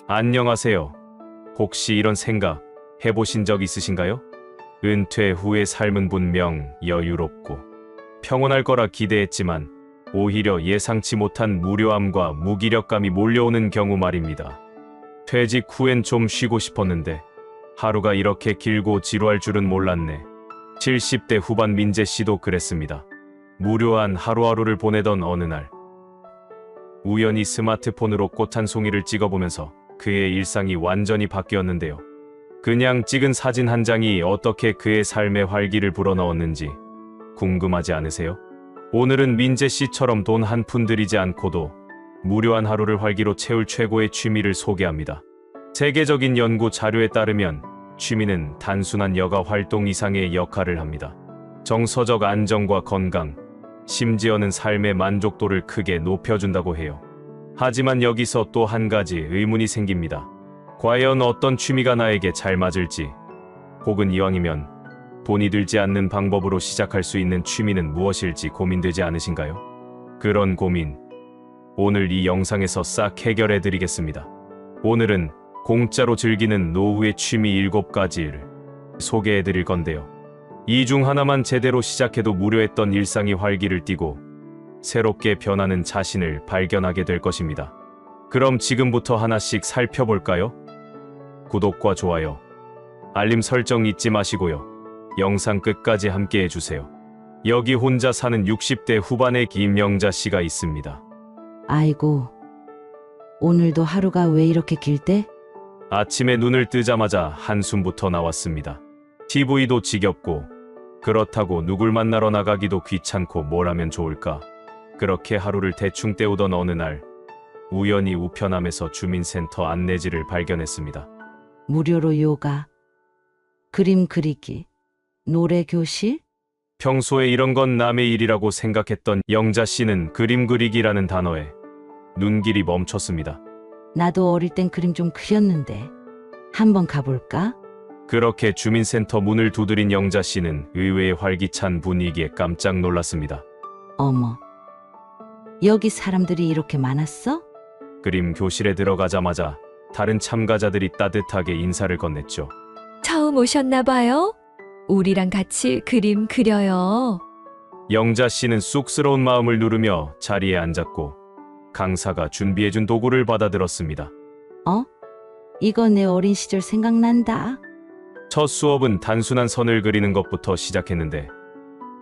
안녕하세요. 혹시 이런 생각 해보신 적 있으신가요? 은퇴 후의 삶은 분명 여유롭고 평온할 거라 기대했지만 오히려 예상치 못한 무료함과 무기력감이 몰려오는 경우 말입니다. 퇴직 후엔 좀 쉬고 싶었는데 하루가 이렇게 길고 지루할 줄은 몰랐네. 70대 후반 민재 씨도 그랬습니다. 무료한 하루하루를 보내던 어느 날 우연히 스마트폰으로 꽃 한 송이를 찍어보면서 그의 일상이 완전히 바뀌었는데요. 그냥 찍은 사진 한 장이 어떻게 그의 삶에 활기를 불어넣었는지 궁금하지 않으세요? 오늘은 민재 씨처럼 돈 한 푼 들이지 않고도 무료한 하루를 활기로 채울 최고의 취미를 소개합니다. 세계적인 연구 자료에 따르면 취미는 단순한 여가 활동 이상의 역할을 합니다. 정서적 안정과 건강, 심지어는 삶의 만족도를 크게 높여준다고 해요. 하지만 여기서 또 한 가지 의문이 생깁니다. 과연 어떤 취미가 나에게 잘 맞을지, 혹은 이왕이면 돈이 들지 않는 방법으로 시작할 수 있는 취미는 무엇일지 고민되지 않으신가요? 그런 고민, 오늘 이 영상에서 싹 해결해 드리겠습니다. 오늘은 공짜로 즐기는 노후의 취미 7가지를 소개해 드릴 건데요. 이 중 하나만 제대로 시작해도 무료했던 일상이 활기를 띠고 새롭게 변하는 자신을 발견하게 될 것입니다. 그럼 지금부터 하나씩 살펴볼까요? 구독과 좋아요, 알림 설정 잊지 마시고요. 영상 끝까지 함께 해주세요. 여기 혼자 사는 60대 후반의 김영자 씨가 있습니다. 아이고, 오늘도 하루가 왜 이렇게 길대? 아침에 눈을 뜨자마자 한숨부터 나왔습니다. TV도 지겹고 그렇다고 누굴 만나러 나가기도 귀찮고 뭘 하면 좋을까? 그렇게 하루를 대충 때우던 어느 날 우연히 우편함에서 주민센터 안내지를 발견했습니다. 무료로 요가, 그림 그리기, 노래 교실? 평소에 이런 건 남의 일이라고 생각했던 영자 씨는 그림 그리기라는 단어에 눈길이 멈췄습니다. 나도 어릴 땐 그림 좀 그렸는데 한번 가볼까? 그렇게 주민센터 문을 두드린 영자 씨는 의외의 활기찬 분위기에 깜짝 놀랐습니다. 어머, 여기 사람들이 이렇게 많았어? 그림 교실에 들어가자마자 다른 참가자들이 따뜻하게 인사를 건넸죠. 처음 오셨나 봐요? 우리랑 같이 그림 그려요. 영자 씨는 쑥스러운 마음을 누르며 자리에 앉았고 강사가 준비해준 도구를 받아들었습니다. 이거 내 어린 시절 생각난다. 첫 수업은 단순한 선을 그리는 것부터 시작했는데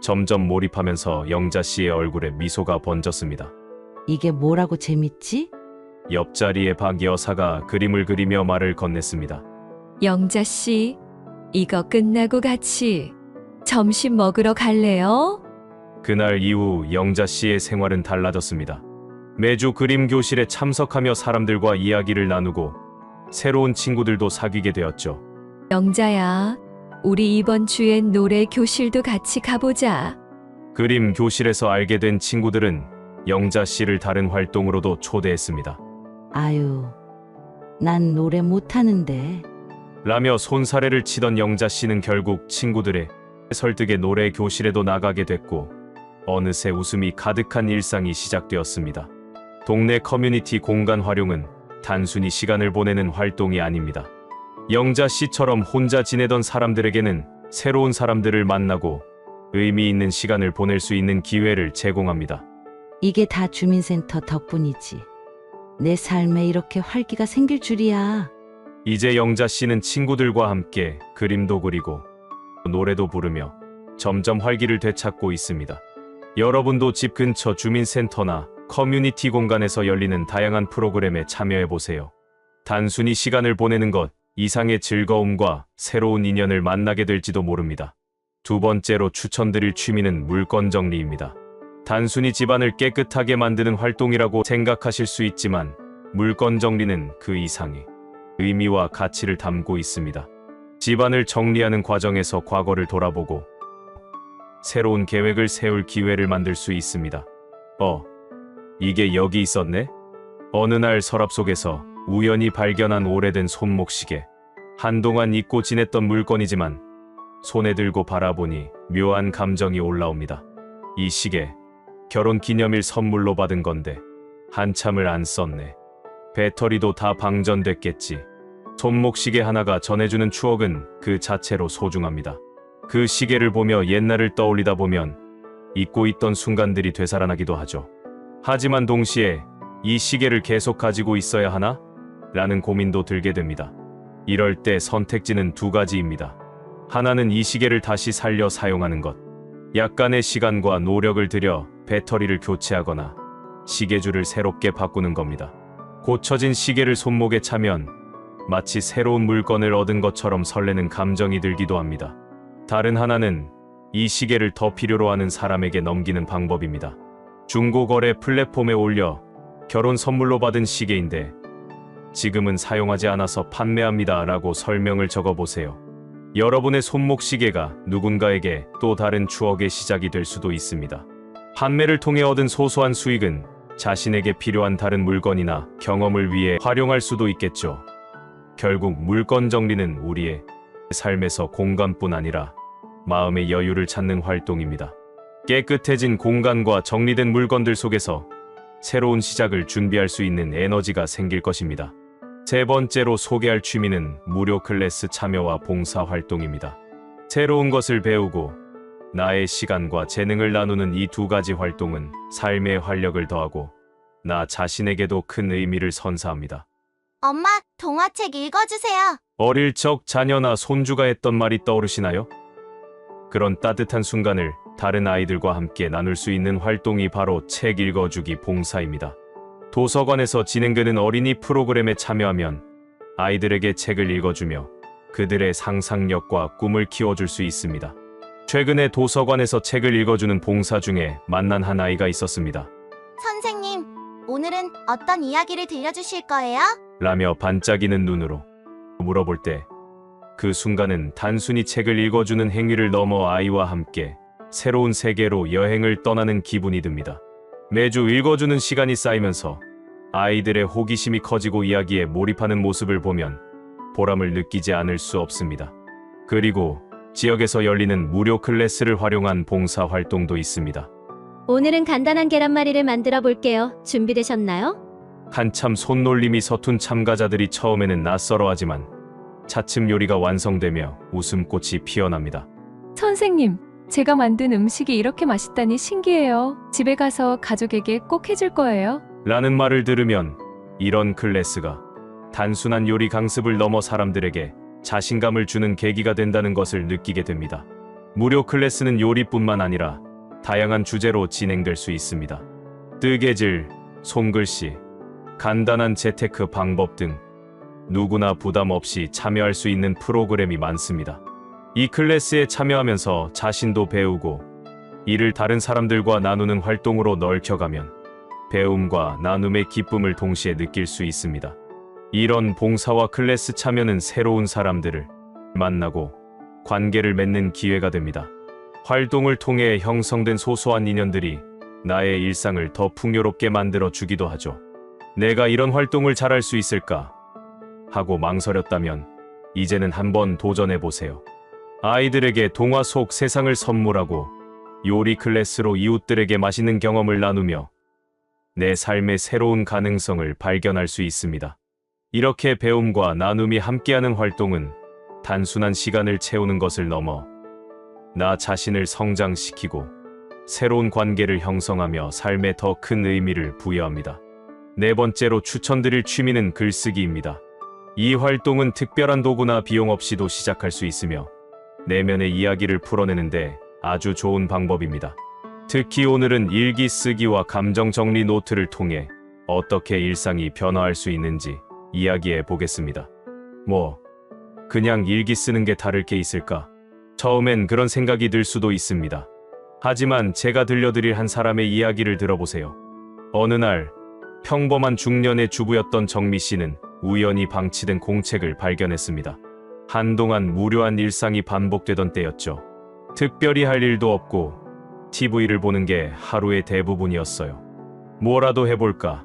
점점 몰입하면서 영자 씨의 얼굴에 미소가 번졌습니다. 이게 뭐라고 재밌지? 옆자리의 박 여사가 그림을 그리며 말을 건넸습니다. 영자 씨, 이거 끝나고 같이 점심 먹으러 갈래요? 그날 이후 영자 씨의 생활은 달라졌습니다. 매주 그림 교실에 참석하며 사람들과 이야기를 나누고 새로운 친구들도 사귀게 되었죠. 영자야, 우리 이번 주엔 노래 교실도 같이 가보자. 그림 교실에서 알게 된 친구들은 영자 씨를 다른 활동으로도 초대했습니다. 아유, 난 노래 못하는데. 라며 손사래를 치던 영자 씨는 결국 친구들의 설득에 노래 교실에도 나가게 됐고 어느새 웃음이 가득한 일상이 시작되었습니다. 동네 커뮤니티 공간 활용은 단순히 시간을 보내는 활동이 아닙니다. 영자 씨처럼 혼자 지내던 사람들에게는 새로운 사람들을 만나고 의미 있는 시간을 보낼 수 있는 기회를 제공합니다. 이게 다 주민센터 덕분이지. 내 삶에 이렇게 활기가 생길 줄이야. 이제 영자 씨는 친구들과 함께 그림도 그리고 노래도 부르며 점점 활기를 되찾고 있습니다. 여러분도 집 근처 주민센터나 커뮤니티 공간에서 열리는 다양한 프로그램에 참여해보세요. 단순히 시간을 보내는 것 이상의 즐거움과 새로운 인연을 만나게 될지도 모릅니다. 두 번째로 추천드릴 취미는 물건 정리입니다. 단순히 집안을 깨끗하게 만드는 활동이라고 생각하실 수 있지만 물건 정리는 그 이상의 의미와 가치를 담고 있습니다. 집안을 정리하는 과정에서 과거를 돌아보고 새로운 계획을 세울 기회를 만들 수 있습니다. 이게 여기 있었네? 어느 날 서랍 속에서 우연히 발견한 오래된 손목시계. 한동안 잊고 지냈던 물건이지만 손에 들고 바라보니 묘한 감정이 올라옵니다. 이 시계, 결혼 기념일 선물로 받은 건데 한참을 안 썼네. 배터리도 다 방전됐겠지. 손목시계 하나가 전해주는 추억은 그 자체로 소중합니다. 그 시계를 보며 옛날을 떠올리다 보면 잊고 있던 순간들이 되살아나기도 하죠. 하지만 동시에 이 시계를 계속 가지고 있어야 하나? 라는 고민도 들게 됩니다. 이럴 때 선택지는 두 가지입니다. 하나는 이 시계를 다시 살려 사용하는 것. 약간의 시간과 노력을 들여 배터리를 교체하거나 시계줄을 새롭게 바꾸는 겁니다. 고쳐진 시계를 손목에 차면 마치 새로운 물건을 얻은 것처럼 설레는 감정이 들기도 합니다. 다른 하나는 이 시계를 더 필요로 하는 사람에게 넘기는 방법입니다. 중고거래 플랫폼에 올려 결혼 선물로 받은 시계인데 지금은 사용하지 않아서 판매합니다 라고 설명을 적어보세요. 여러분의 손목 시계가 누군가에게 또 다른 추억의 시작이 될 수도 있습니다. 판매를 통해 얻은 소소한 수익은 자신에게 필요한 다른 물건이나 경험을 위해 활용할 수도 있겠죠. 결국 물건 정리는 우리의 삶에서 공간뿐 아니라 마음의 여유를 찾는 활동입니다. 깨끗해진 공간과 정리된 물건들 속에서 새로운 시작을 준비할 수 있는 에너지가 생길 것입니다. 세 번째로 소개할 취미는 무료 클래스 참여와 봉사 활동입니다. 새로운 것을 배우고 나의 시간과 재능을 나누는 이 두 가지 활동은 삶의 활력을 더하고 나 자신에게도 큰 의미를 선사합니다. 엄마, 동화책 읽어주세요. 어릴 적 자녀나 손주가 했던 말이 떠오르시나요? 그런 따뜻한 순간을 다른 아이들과 함께 나눌 수 있는 활동이 바로 책 읽어주기 봉사입니다. 도서관에서 진행되는 어린이 프로그램에 참여하면 아이들에게 책을 읽어주며 그들의 상상력과 꿈을 키워줄 수 있습니다. 최근에 도서관에서 책을 읽어주는 봉사 중에 만난 한 아이가 있었습니다. 선생님, 오늘은 어떤 이야기를 들려주실 거예요? 라며 반짝이는 눈으로 물어볼 때 그 순간은 단순히 책을 읽어주는 행위를 넘어 아이와 함께 새로운 세계로 여행을 떠나는 기분이 듭니다. 매주 읽어주는 시간이 쌓이면서 아이들의 호기심이 커지고 이야기에 몰입하는 모습을 보면 보람을 느끼지 않을 수 없습니다. 그리고 지역에서 열리는 무료 클래스를 활용한 봉사 활동도 있습니다. 오늘은 간단한 계란말이를 만들어 볼게요. 준비되셨나요? 한참 손놀림이 서툰 참가자들이 처음에는 낯설어하지만 차츰 요리가 완성되며 웃음꽃이 피어납니다. 선생님, 제가 만든 음식이 이렇게 맛있다니 신기해요. 집에 가서 가족에게 꼭 해줄 거예요. 라는 말을 들으면 이런 클래스가 단순한 요리 강습을 넘어 사람들에게 자신감을 주는 계기가 된다는 것을 느끼게 됩니다. 무료 클래스는 요리뿐만 아니라 다양한 주제로 진행될 수 있습니다. 뜨개질, 손글씨, 간단한 재테크 방법 등 누구나 부담 없이 참여할 수 있는 프로그램이 많습니다. 이 클래스에 참여하면서 자신도 배우고 이를 다른 사람들과 나누는 활동으로 넓혀가면 배움과 나눔의 기쁨을 동시에 느낄 수 있습니다. 이런 봉사와 클래스 참여는 새로운 사람들을 만나고 관계를 맺는 기회가 됩니다. 활동을 통해 형성된 소소한 인연들이 나의 일상을 더 풍요롭게 만들어 주기도 하죠. 내가 이런 활동을 잘할 수 있을까? 하고 망설였다면 이제는 한번 도전해 보세요. 아이들에게 동화 속 세상을 선물하고 요리 클래스로 이웃들에게 맛있는 경험을 나누며 내 삶의 새로운 가능성을 발견할 수 있습니다. 이렇게 배움과 나눔이 함께하는 활동은 단순한 시간을 채우는 것을 넘어 나 자신을 성장시키고 새로운 관계를 형성하며 삶에 더 큰 의미를 부여합니다. 네 번째로 추천드릴 취미는 글쓰기입니다. 이 활동은 특별한 도구나 비용 없이도 시작할 수 있으며 내면의 이야기를 풀어내는데 아주 좋은 방법입니다. 특히 오늘은 일기 쓰기와 감정 정리 노트를 통해 어떻게 일상이 변화할 수 있는지 이야기해 보겠습니다. 그냥 일기 쓰는 게 다를 게 있을까? 처음엔 그런 생각이 들 수도 있습니다. 하지만 제가 들려드릴 한 사람의 이야기를 들어보세요. 어느 날 평범한 중년의 주부였던 정미 씨는 우연히 방치된 공책을 발견했습니다. 한동안 무료한 일상이 반복되던 때였죠. 특별히 할 일도 없고 TV를 보는 게 하루의 대부분이었어요. 뭐라도 해볼까?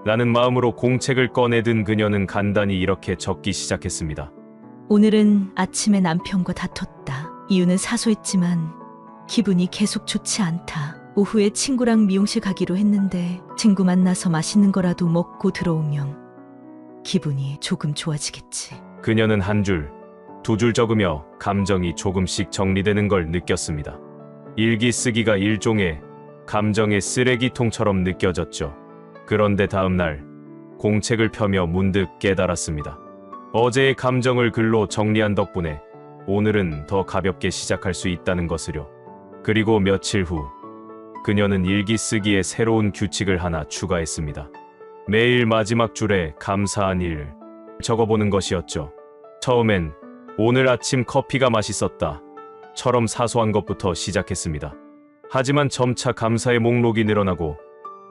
라는 마음으로 공책을 꺼내든 그녀는 간단히 이렇게 적기 시작했습니다. 오늘은 아침에 남편과 다퉜다. 이유는 사소했지만 기분이 계속 좋지 않다. 오후에 친구랑 미용실 가기로 했는데 친구 만나서 맛있는 거라도 먹고 들어오면 기분이 조금 좋아지겠지. 그녀는 한 줄, 두 줄 적으며 감정이 조금씩 정리되는 걸 느꼈습니다. 일기 쓰기가 일종의 감정의 쓰레기통처럼 느껴졌죠. 그런데 다음 날 공책을 펴며 문득 깨달았습니다. 어제의 감정을 글로 정리한 덕분에 오늘은 더 가볍게 시작할 수 있다는 것을요. 그리고 며칠 후 그녀는 일기 쓰기에 새로운 규칙을 하나 추가했습니다. 매일 마지막 줄에 감사한 일을 적어보는 것이었죠. 처음엔 오늘 아침 커피가 맛있었다 처럼 사소한 것부터 시작했습니다. 하지만 점차 감사의 목록이 늘어나고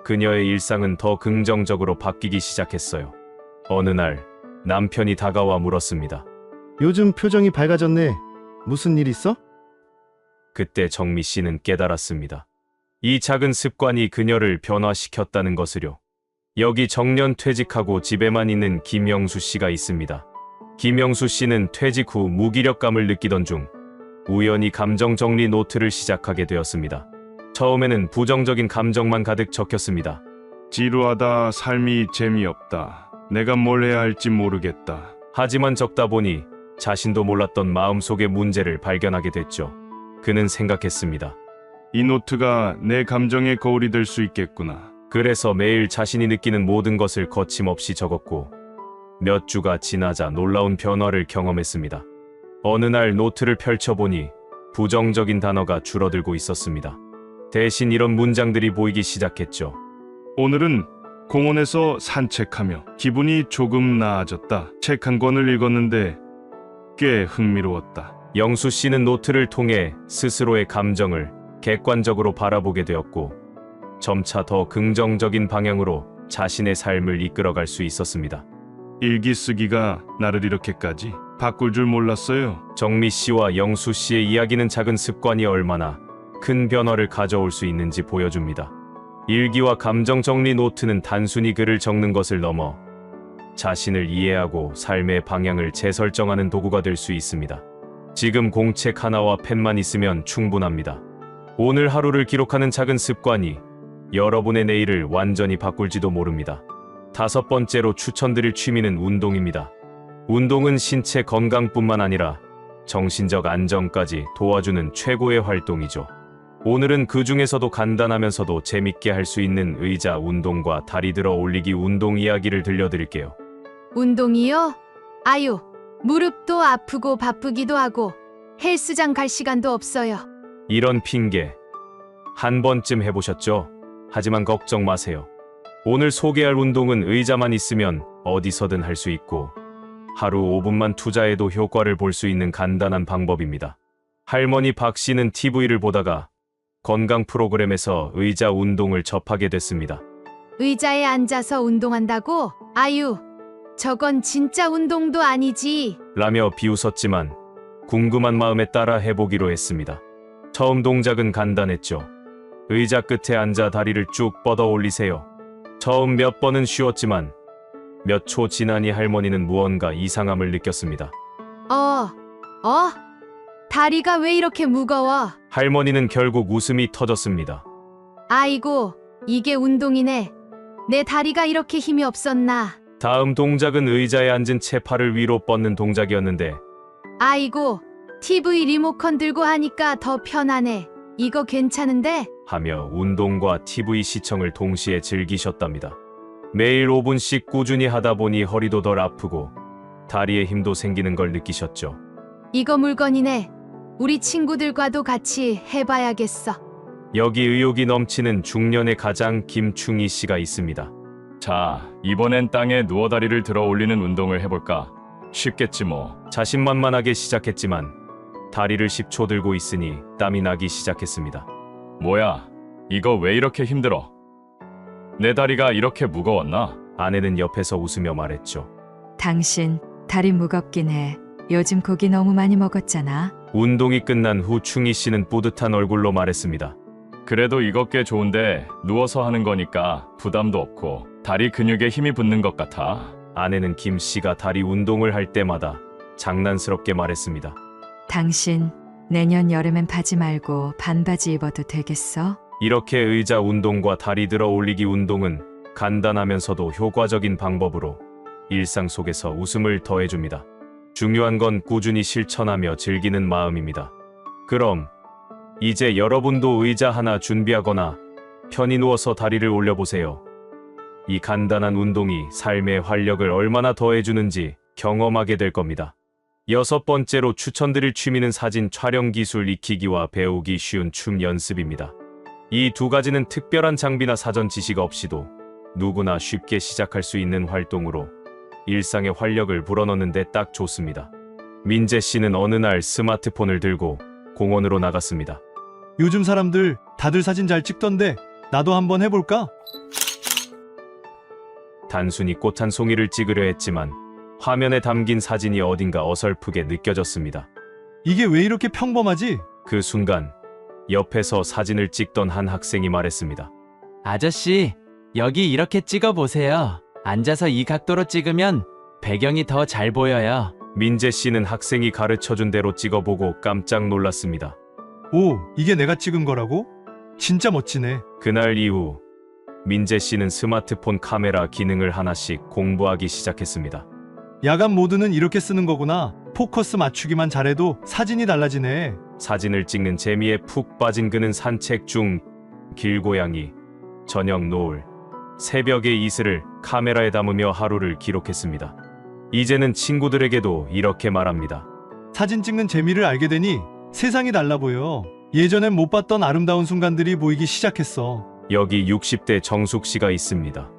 그녀의 일상은 더 긍정적으로 바뀌기 시작했어요. 어느 날 남편이 다가와 물었습니다. 요즘 표정이 밝아졌네. 무슨 일 있어? 그때 정미 씨는 깨달았습니다. 이 작은 습관이 그녀를 변화시켰다는 것을요. 여기 정년 퇴직하고 집에만 있는 김영수 씨가 있습니다. 김영수 씨는 퇴직 후 무기력감을 느끼던 중 우연히 감정 정리 노트를 시작하게 되었습니다. 처음에는 부정적인 감정만 가득 적혔습니다. 지루하다, 삶이 재미없다, 내가 뭘 해야 할지 모르겠다. 하지만 적다 보니 자신도 몰랐던 마음속의 문제를 발견하게 됐죠. 그는 생각했습니다. 이 노트가 내 감정의 거울이 될 수 있겠구나. 그래서 매일 자신이 느끼는 모든 것을 거침없이 적었고 몇 주가 지나자 놀라운 변화를 경험했습니다. 어느 날 노트를 펼쳐보니 부정적인 단어가 줄어들고 있었습니다. 대신 이런 문장들이 보이기 시작했죠. 오늘은 공원에서 산책하며 기분이 조금 나아졌다. 책 한 권을 읽었는데 꽤 흥미로웠다. 영수 씨는 노트를 통해 스스로의 감정을 객관적으로 바라보게 되었고 점차 더 긍정적인 방향으로 자신의 삶을 이끌어갈 수 있었습니다. 일기 쓰기가 나를 이렇게까지 바꿀 줄 몰랐어요. 정미 씨와 영수 씨의 이야기는 작은 습관이 얼마나 큰 변화를 가져올 수 있는지 보여줍니다. 일기와 감정 정리 노트는 단순히 글을 적는 것을 넘어 자신을 이해하고 삶의 방향을 재설정하는 도구가 될 수 있습니다. 지금 공책 하나와 펜만 있으면 충분합니다. 오늘 하루를 기록하는 작은 습관이 여러분의 내일을 완전히 바꿀지도 모릅니다. 5번째로 추천드릴 취미는 운동입니다. 운동은 신체 건강뿐만 아니라 정신적 안정까지 도와주는 최고의 활동이죠. 오늘은 그 중에서도 간단하면서도 재밌게 할 수 있는 의자 운동과 다리 들어 올리기 운동 이야기를 들려드릴게요. 운동이요? 아유, 무릎도 아프고 바쁘기도 하고 헬스장 갈 시간도 없어요. 이런 핑계 한 번쯤 해보셨죠? 하지만 걱정 마세요. 오늘 소개할 운동은 의자만 있으면 어디서든 할 수 있고 하루 5분만 투자해도 효과를 볼 수 있는 간단한 방법입니다. 할머니 박 씨는 TV를 보다가 건강 프로그램에서 의자 운동을 접하게 됐습니다. 의자에 앉아서 운동한다고? 아유, 저건 진짜 운동도 아니지. 라며 비웃었지만 궁금한 마음에 따라 해보기로 했습니다. 처음 동작은 간단했죠. 의자 끝에 앉아 다리를 쭉 뻗어 올리세요. 처음 몇 번은 쉬웠지만 몇 초 지나니 할머니는 무언가 이상함을 느꼈습니다. 다리가 왜 이렇게 무거워? 할머니는 결국 웃음이 터졌습니다. 아이고, 이게 운동이네. 내 다리가 이렇게 힘이 없었나? 다음 동작은 의자에 앉은 채 팔을 위로 뻗는 동작이었는데 아이고, TV 리모컨 들고 하니까 더 편하네. 이거 괜찮은데? 하며 운동과 TV 시청을 동시에 즐기셨답니다. 매일 5분씩 꾸준히 하다 보니 허리도 덜 아프고 다리에 힘도 생기는 걸 느끼셨죠. 이거 물건이네. 우리 친구들과도 같이 해봐야겠어. 여기 의욕이 넘치는 중년의 가장 김충희 씨가 있습니다. 자, 이번엔 땅에 누워 다리를 들어 올리는 운동을 해볼까? 쉽겠지 뭐. 자신만만하게 시작했지만 다리를 10초 들고 있으니 땀이 나기 시작했습니다. 뭐야, 이거 왜 이렇게 힘들어? 내 다리가 이렇게 무거웠나? 아내는 옆에서 웃으며 말했죠. 당신 다리 무겁긴 해. 요즘 고기 너무 많이 먹었잖아. 운동이 끝난 후 충희 씨는 뿌듯한 얼굴로 말했습니다. 그래도 이거 꽤 좋은데 누워서 하는 거니까 부담도 없고 다리 근육에 힘이 붙는 것 같아. 아내는 김 씨가 다리 운동을 할 때마다 장난스럽게 말했습니다. 당신 내년 여름엔 바지 말고 반바지 입어도 되겠어? 이렇게 의자 운동과 다리 들어 올리기 운동은 간단하면서도 효과적인 방법으로 일상 속에서 웃음을 더해줍니다. 중요한 건 꾸준히 실천하며 즐기는 마음입니다. 그럼 이제 여러분도 의자 하나 준비하거나 편히 누워서 다리를 올려보세요. 이 간단한 운동이 삶의 활력을 얼마나 더해주는지 경험하게 될 겁니다. 6번째로 추천드릴 취미는 사진 촬영 기술 익히기와 배우기 쉬운 춤 연습입니다. 이 두 가지는 특별한 장비나 사전 지식 없이도 누구나 쉽게 시작할 수 있는 활동으로 일상의 활력을 불어넣는 데 딱 좋습니다. 민재 씨는 어느 날 스마트폰을 들고 공원으로 나갔습니다. 요즘 사람들 다들 사진 잘 찍던데 나도 한번 해볼까? 단순히 꽃 한 송이를 찍으려 했지만 화면에 담긴 사진이 어딘가 어설프게 느껴졌습니다. 이게 왜 이렇게 평범하지? 그 순간 옆에서 사진을 찍던 한 학생이 말했습니다. 아저씨, 여기 이렇게 찍어보세요. 앉아서 이 각도로 찍으면 배경이 더 잘 보여요. 민재 씨는 학생이 가르쳐준 대로 찍어보고 깜짝 놀랐습니다. 오, 이게 내가 찍은 거라고? 진짜 멋지네. 그날 이후 민재 씨는 스마트폰 카메라 기능을 하나씩 공부하기 시작했습니다. 야간 모드는 이렇게 쓰는 거구나. 포커스 맞추기만 잘해도 사진이 달라지네. 사진을 찍는 재미에 푹 빠진 그는 산책 중 길고양이, 저녁 노을, 새벽의 이슬을 카메라에 담으며 하루를 기록했습니다. 이제는 친구들에게도 이렇게 말합니다. 사진 찍는 재미를 알게 되니 세상이 달라 보여. 예전엔 못 봤던 아름다운 순간들이 보이기 시작했어. 여기 60대 정숙 씨가 있습니다.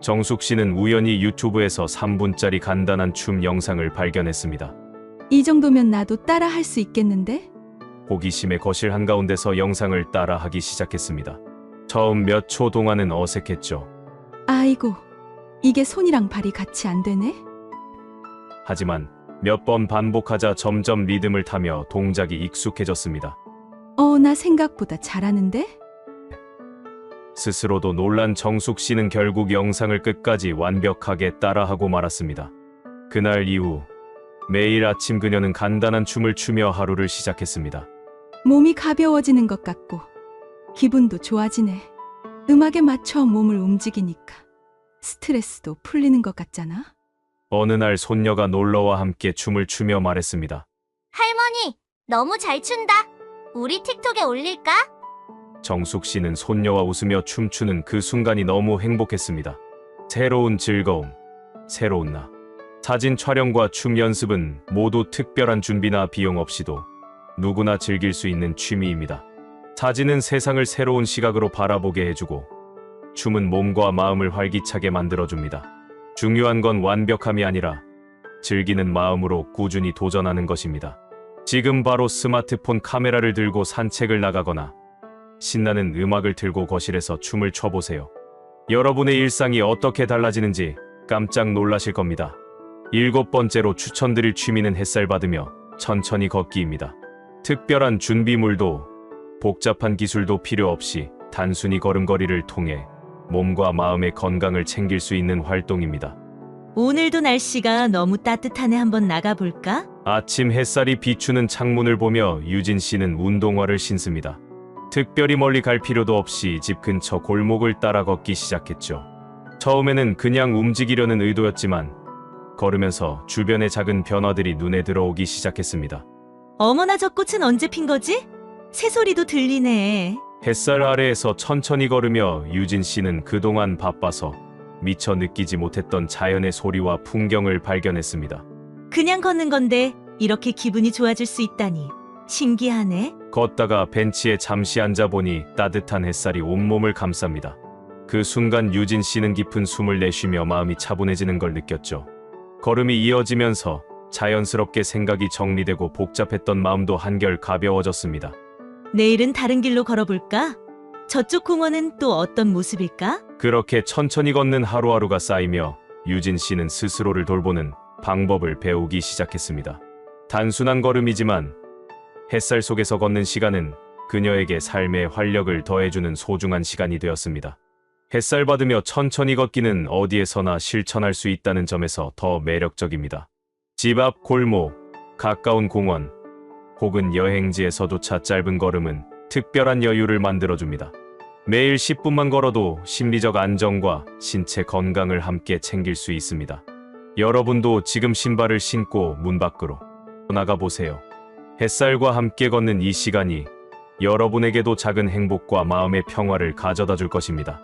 정숙 씨는 우연히 유튜브에서 3분짜리 간단한 춤 영상을 발견했습니다. 이 정도면 나도 따라 할 수 있겠는데? 호기심에 거실 한가운데서 영상을 따라 하기 시작했습니다. 처음 몇 초 동안은 어색했죠. 아이고, 이게 손이랑 발이 같이 안 되네? 하지만 몇 번 반복하자 점점 리듬을 타며 동작이 익숙해졌습니다. 나 생각보다 잘하는데? 스스로도 놀란 정숙 씨는 결국 영상을 끝까지 완벽하게 따라하고 말았습니다. 그날 이후 매일 아침 그녀는 간단한 춤을 추며 하루를 시작했습니다. 몸이 가벼워지는 것 같고 기분도 좋아지네. 음악에 맞춰 몸을 움직이니까 스트레스도 풀리는 것 같잖아. 어느 날 손녀가 놀러와 함께 춤을 추며 말했습니다. 할머니, 너무 잘 춘다. 우리 틱톡에 올릴까? 정숙 씨는 손녀와 웃으며 춤추는 그 순간이 너무 행복했습니다. 새로운 즐거움, 새로운 나. 사진 촬영과 춤 연습은 모두 특별한 준비나 비용 없이도 누구나 즐길 수 있는 취미입니다. 사진은 세상을 새로운 시각으로 바라보게 해주고 춤은 몸과 마음을 활기차게 만들어줍니다. 중요한 건 완벽함이 아니라 즐기는 마음으로 꾸준히 도전하는 것입니다. 지금 바로 스마트폰 카메라를 들고 산책을 나가거나 신나는 음악을 틀고 거실에서 춤을 춰보세요. 여러분의 일상이 어떻게 달라지는지 깜짝 놀라실 겁니다. 7번째로 추천드릴 취미는 햇살 받으며 천천히 걷기입니다. 특별한 준비물도 복잡한 기술도 필요 없이 단순히 걸음걸이를 통해 몸과 마음의 건강을 챙길 수 있는 활동입니다. 오늘도 날씨가 너무 따뜻하네. 한번 나가볼까? 아침 햇살이 비추는 창문을 보며 유진 씨는 운동화를 신습니다. 특별히 멀리 갈 필요도 없이 집 근처 골목을 따라 걷기 시작했죠. 처음에는 그냥 움직이려는 의도였지만 걸으면서 주변의 작은 변화들이 눈에 들어오기 시작했습니다. 어머나, 저 꽃은 언제 핀 거지? 새소리도 들리네. 햇살 아래에서 천천히 걸으며 유진 씨는 그동안 바빠서 미처 느끼지 못했던 자연의 소리와 풍경을 발견했습니다. 그냥 걷는 건데 이렇게 기분이 좋아질 수 있다니 신기하네. 걷다가 벤치에 잠시 앉아보니 따뜻한 햇살이 온몸을 감쌉니다. 그 순간 유진 씨는 깊은 숨을 내쉬며 마음이 차분해지는 걸 느꼈죠. 걸음이 이어지면서 자연스럽게 생각이 정리되고 복잡했던 마음도 한결 가벼워졌습니다. 내일은 다른 길로 걸어볼까? 저쪽 공원은 또 어떤 모습일까? 그렇게 천천히 걷는 하루하루가 쌓이며 유진 씨는 스스로를 돌보는 방법을 배우기 시작했습니다. 단순한 걸음이지만 햇살 속에서 걷는 시간은 그녀에게 삶의 활력을 더해주는 소중한 시간이 되었습니다. 햇살 받으며 천천히 걷기는 어디에서나 실천할 수 있다는 점에서 더 매력적입니다. 집 앞 골목, 가까운 공원, 혹은 여행지에서조차 짧은 걸음은 특별한 여유를 만들어줍니다. 매일 10분만 걸어도 심리적 안정과 신체 건강을 함께 챙길 수 있습니다. 여러분도 지금 신발을 신고 문 밖으로 나가보세요. 햇살과 함께 걷는 이 시간이 여러분에게도 작은 행복과 마음의 평화를 가져다 줄 것입니다.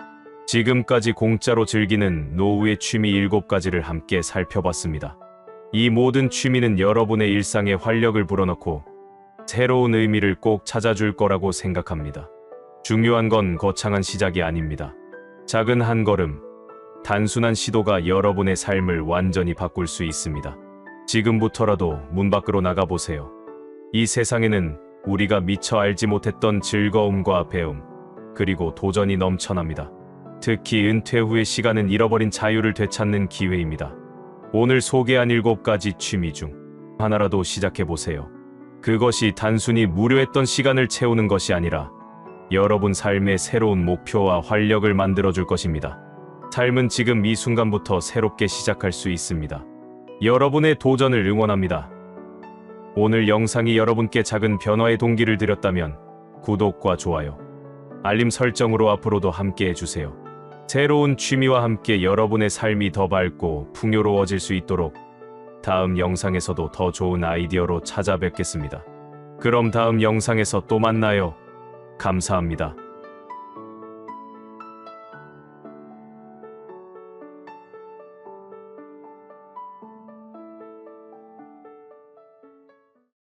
지금까지 공짜로 즐기는 노후의 취미 7가지를 함께 살펴봤습니다. 이 모든 취미는 여러분의 일상에 활력을 불어넣고 새로운 의미를 꼭 찾아줄 거라고 생각합니다. 중요한 건 거창한 시작이 아닙니다. 작은 한 걸음, 단순한 시도가 여러분의 삶을 완전히 바꿀 수 있습니다. 지금부터라도 문 밖으로 나가보세요. 이 세상에는 우리가 미처 알지 못했던 즐거움과 배움, 그리고 도전이 넘쳐납니다. 특히 은퇴 후의 시간은 잃어버린 자유를 되찾는 기회입니다. 오늘 소개한 7가지 취미 중 하나라도 시작해보세요. 그것이 단순히 무료했던 시간을 채우는 것이 아니라 여러분 삶의 새로운 목표와 활력을 만들어줄 것입니다. 삶은 지금 이 순간부터 새롭게 시작할 수 있습니다. 여러분의 도전을 응원합니다. 오늘 영상이 여러분께 작은 변화의 동기를 드렸다면 구독과 좋아요, 알림 설정으로 앞으로도 함께 해주세요. 새로운 취미와 함께 여러분의 삶이 더 밝고 풍요로워질 수 있도록 다음 영상에서도 더 좋은 아이디어로 찾아뵙겠습니다. 그럼 다음 영상에서 또 만나요. 감사합니다.